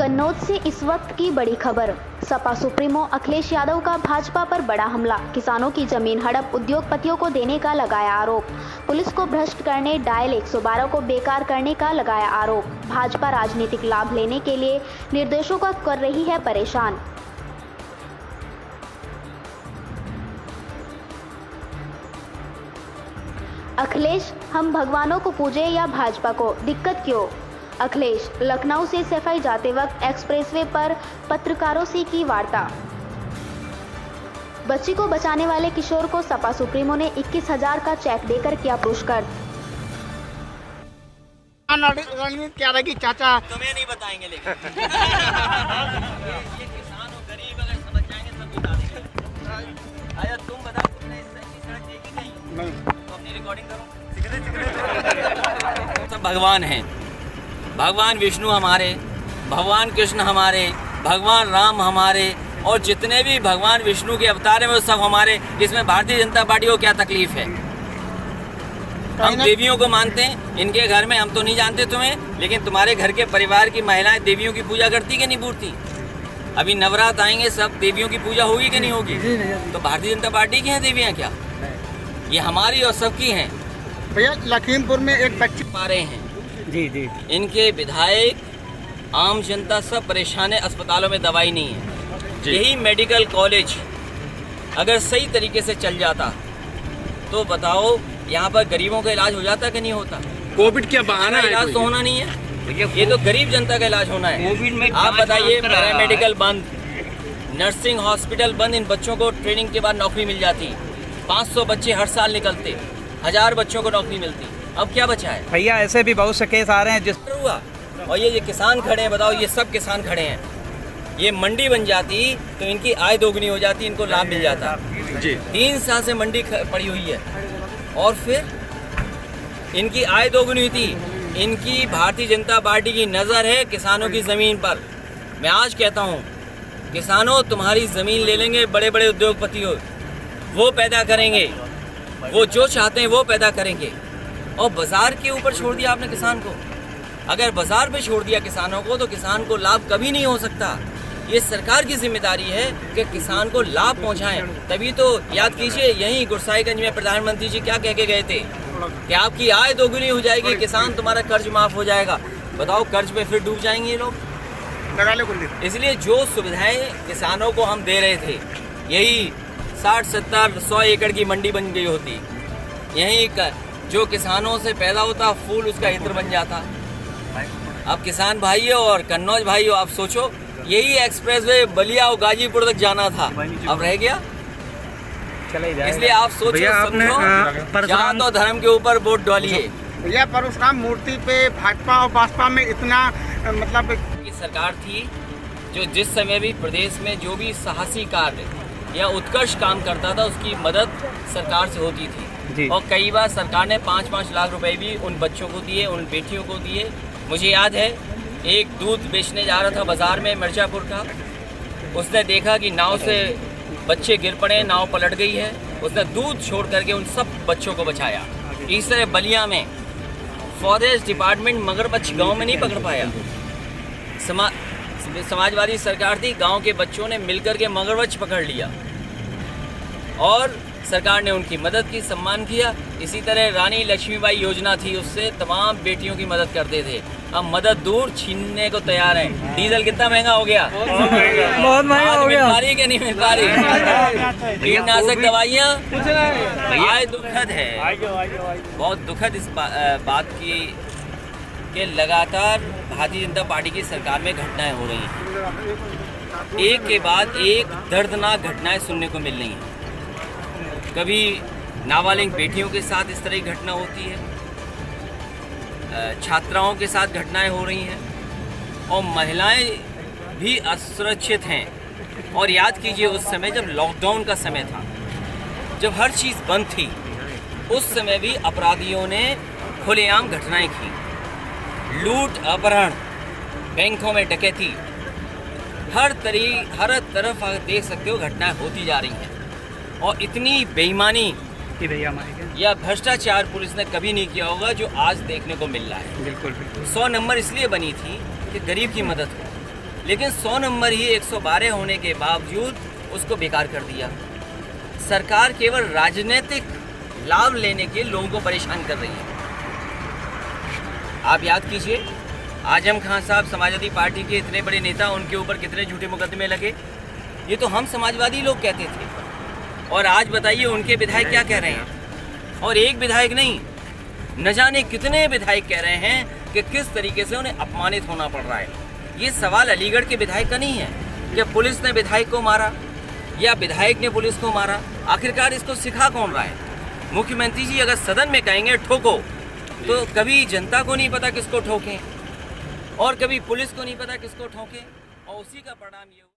कन्नौज से इस वक्त की बड़ी खबर। सपा सुप्रीमो अखिलेश यादव का भाजपा पर बड़ा हमला। किसानों की जमीन हड़प उद्योगपतियों को देने का लगाया आरोप। पुलिस को भ्रष्ट करने, डायल 112 को बेकार करने का लगाया आरोप। भाजपा राजनीतिक लाभ लेने के लिए निर्देशों को कर रही है परेशान। अखिलेश, हम भगवानों को पूजे या भाजपा को, दिक्कत क्यों? अखिलेश लखनऊ से सफाई जाते वक्त एक्सप्रेसवे पर पत्रकारों से की वार्ता। बच्ची को बचाने वाले किशोर को सपा सुप्रीमो ने 21,000 का चेक देकर किया पुरस्कृत। रणनीति क्या रहेगी चाचा? तुम्हें नहीं बताएंगे लेकिन ये किसान और गरीब अगर समझ जाएंगे सब बता देंगे। आया तुम बता, तुमने इस सड़क देखी कहीं? नहीं। तो अपनी रिकॉर्डिंग करो। सब भगवान हैं, भगवान विष्णु हमारे, भगवान कृष्ण हमारे, भगवान राम हमारे, और जितने भी भगवान विष्णु के अवतार हैं वो सब हमारे। इसमें भारतीय जनता पार्टी को क्या तकलीफ है? हम देवियों को मानते हैं, इनके घर में हम तो नहीं जानते तुम्हें, लेकिन तुम्हारे घर के परिवार की महिलाएं देवियों की पूजा करती कि नहीं पूजती? अभी नवरात्र आएंगे, सब देवियों की पूजा होगी कि नहीं होगी? तो भारतीय जनता पार्टी की हैं देवियां क्या? ये हमारी और सबकी हैं। भैया लखीमपुर में एक बच्ची पा रहे हैं जी इनके विधायक, आम जनता सब परेशान है, अस्पतालों में दवाई नहीं है। यही मेडिकल कॉलेज अगर सही तरीके से चल जाता तो बताओ यहाँ पर गरीबों का इलाज हो जाता कि नहीं होता? कोविड क्या बहाना है? इलाज तो होना नहीं है, ये तो गरीब जनता का इलाज होना है। कोविड में आप बताइए, पैरामेडिकल बंद, नर्सिंग हॉस्पिटल बंद, इन बच्चों को ट्रेनिंग के बाद नौकरी मिल जाती। 500 बच्चे हर साल निकलते, 1000 बच्चों को नौकरी मिलती। अब क्या बचा है भैया? ऐसे भी बहुत से केस आ रहे हैं जिस हुआ। और ये किसान खड़े हैं, बताओ, ये सब किसान खड़े हैं। ये मंडी बन जाती तो इनकी आय दोगुनी हो जाती, इनको लाभ मिल जाता। जी 3 साल से मंडी पड़ी हुई है और फिर इनकी आय दोगुनी हुई थी। इनकी भारतीय जनता पार्टी की नज़र है किसानों की ज़मीन पर। मैं आज कहता हूँ, किसानों, तुम्हारी ज़मीन ले लेंगे बड़े बड़े उद्योगपति हो, वो पैदा करेंगे, वो जो चाहते हैं वो पैदा करेंगे। और बाजार के ऊपर छोड़ दिया आपने किसान को। अगर बाजार पे छोड़ दिया किसानों को तो किसान को लाभ कभी नहीं हो सकता। ये सरकार की जिम्मेदारी है कि किसान को लाभ पहुंचाएं। तभी तो याद कीजिए, यहीं गुरसाईगंज में प्रधानमंत्री जी क्या कह के गए थे कि आपकी आय दोगुनी हो जाएगी, किसान तुम्हारा कर्ज माफ हो जाएगा। बताओ, कर्ज पे फिर डूब जाएंगे ये लोग। इसलिए जो सुविधाएं किसानों को हम दे रहे थे, यही 60, 70, 100 एकड़ की मंडी बन गई होती, यही जो किसानों से पैदा होता फूल उसका इत्र बन जाता। अब किसान भाइयों और कन्नौज भाइयों, आप सोचो, यही एक्सप्रेसवे बलिया और गाजीपुर तक जाना था, अब रह गया। चले जाए। इसलिए आप सोचो, जात और धर्म के ऊपर वोट डालिए। भैया परशुराम मूर्ति पे भाजपा और बसपा में इतना मतलब की सरकार थी जो जिस समय भी प्रदेश में जो भी साहसी कार्य या उत्कृष्ट काम करता था उसकी मदद सरकार से होती थी। और कई बार सरकार ने 5-5 लाख रुपए भी उन बच्चों को दिए, उन बेटियों को दिए। मुझे याद है, एक दूध बेचने जा रहा था बाजार में मिर्जापुर का, उसने देखा कि नाव से बच्चे गिर पड़े, नाव पलट गई है, उसने दूध छोड़ करके उन सब बच्चों को बचाया। इस तरह बलिया में फॉरेस्ट डिपार्टमेंट मगरमच्छ गांव में नहीं पकड़ पाया। समाजवादी सरकार थी, गांव के बच्चों ने मिलकर के मगरमच्छ पकड़ लिया और सरकार ने उनकी मदद की, सम्मान किया। इसी तरह रानी लक्ष्मीबाई योजना थी, उससे तमाम बेटियों की मदद करते थे। अब मदद दूर, छीनने को तैयार है। डीजल कितना महंगा हो गया? बहुत महंगा हो गया। मिल पा रही कि नहीं मिल पा रही? कीटनाशक दवाइयाँ, आय दुखद है, बहुत दुखद इस बात की कि लगातार भारतीय जनता पार्टी की सरकार में घटनाएं हो रही हैं। एक के बाद एक दर्दनाक घटनाएं सुनने को मिल रही हैं। कभी नाबालिग बेटियों के साथ इस तरह की घटना होती है, छात्राओं के साथ घटनाएं हो रही हैं, और महिलाएं भी असुरक्षित हैं। और याद कीजिए, उस समय जब लॉकडाउन का समय था, जब हर चीज़ बंद थी, उस समय भी अपराधियों ने खुलेआम घटनाएं की। लूट, अपहरण, बैंकों में डकैती, हर तरफ आप देख सकते हो घटनाएं होती जा रही हैं। और इतनी बेईमानी या भ्रष्टाचार पुलिस ने कभी नहीं किया होगा जो आज देखने को मिल रहा है। बिल्कुल 100 नंबर इसलिए बनी थी कि गरीब की मदद हो, लेकिन 100 नंबर ही 112 होने के बावजूद उसको बेकार कर दिया। सरकार केवल राजनीतिक लाभ लेने के लोगों को परेशान कर रही है। आप याद कीजिए, आजम खान साहब समाजवादी पार्टी के इतने बड़े नेता, उनके ऊपर कितने झूठे मुकदमे लगे। ये तो हम समाजवादी लोग कहते थे, और आज बताइए उनके विधायक क्या कह रहे हैं। और एक विधायक नहीं, न जाने कितने विधायक कह रहे हैं कि किस तरीके से उन्हें अपमानित होना पड़ रहा है। ये सवाल अलीगढ़ के विधायक का नहीं है कि पुलिस ने विधायक को मारा या विधायक ने पुलिस को मारा। आखिरकार इसको सिखा कौन रहा है? मुख्यमंत्री जी अगर सदन में कहेंगे ठोको, तो कभी जनता को नहीं पता किसको ठोकें, और कभी पुलिस को नहीं पता किसको ठोकें, और उसी का परिणाम ये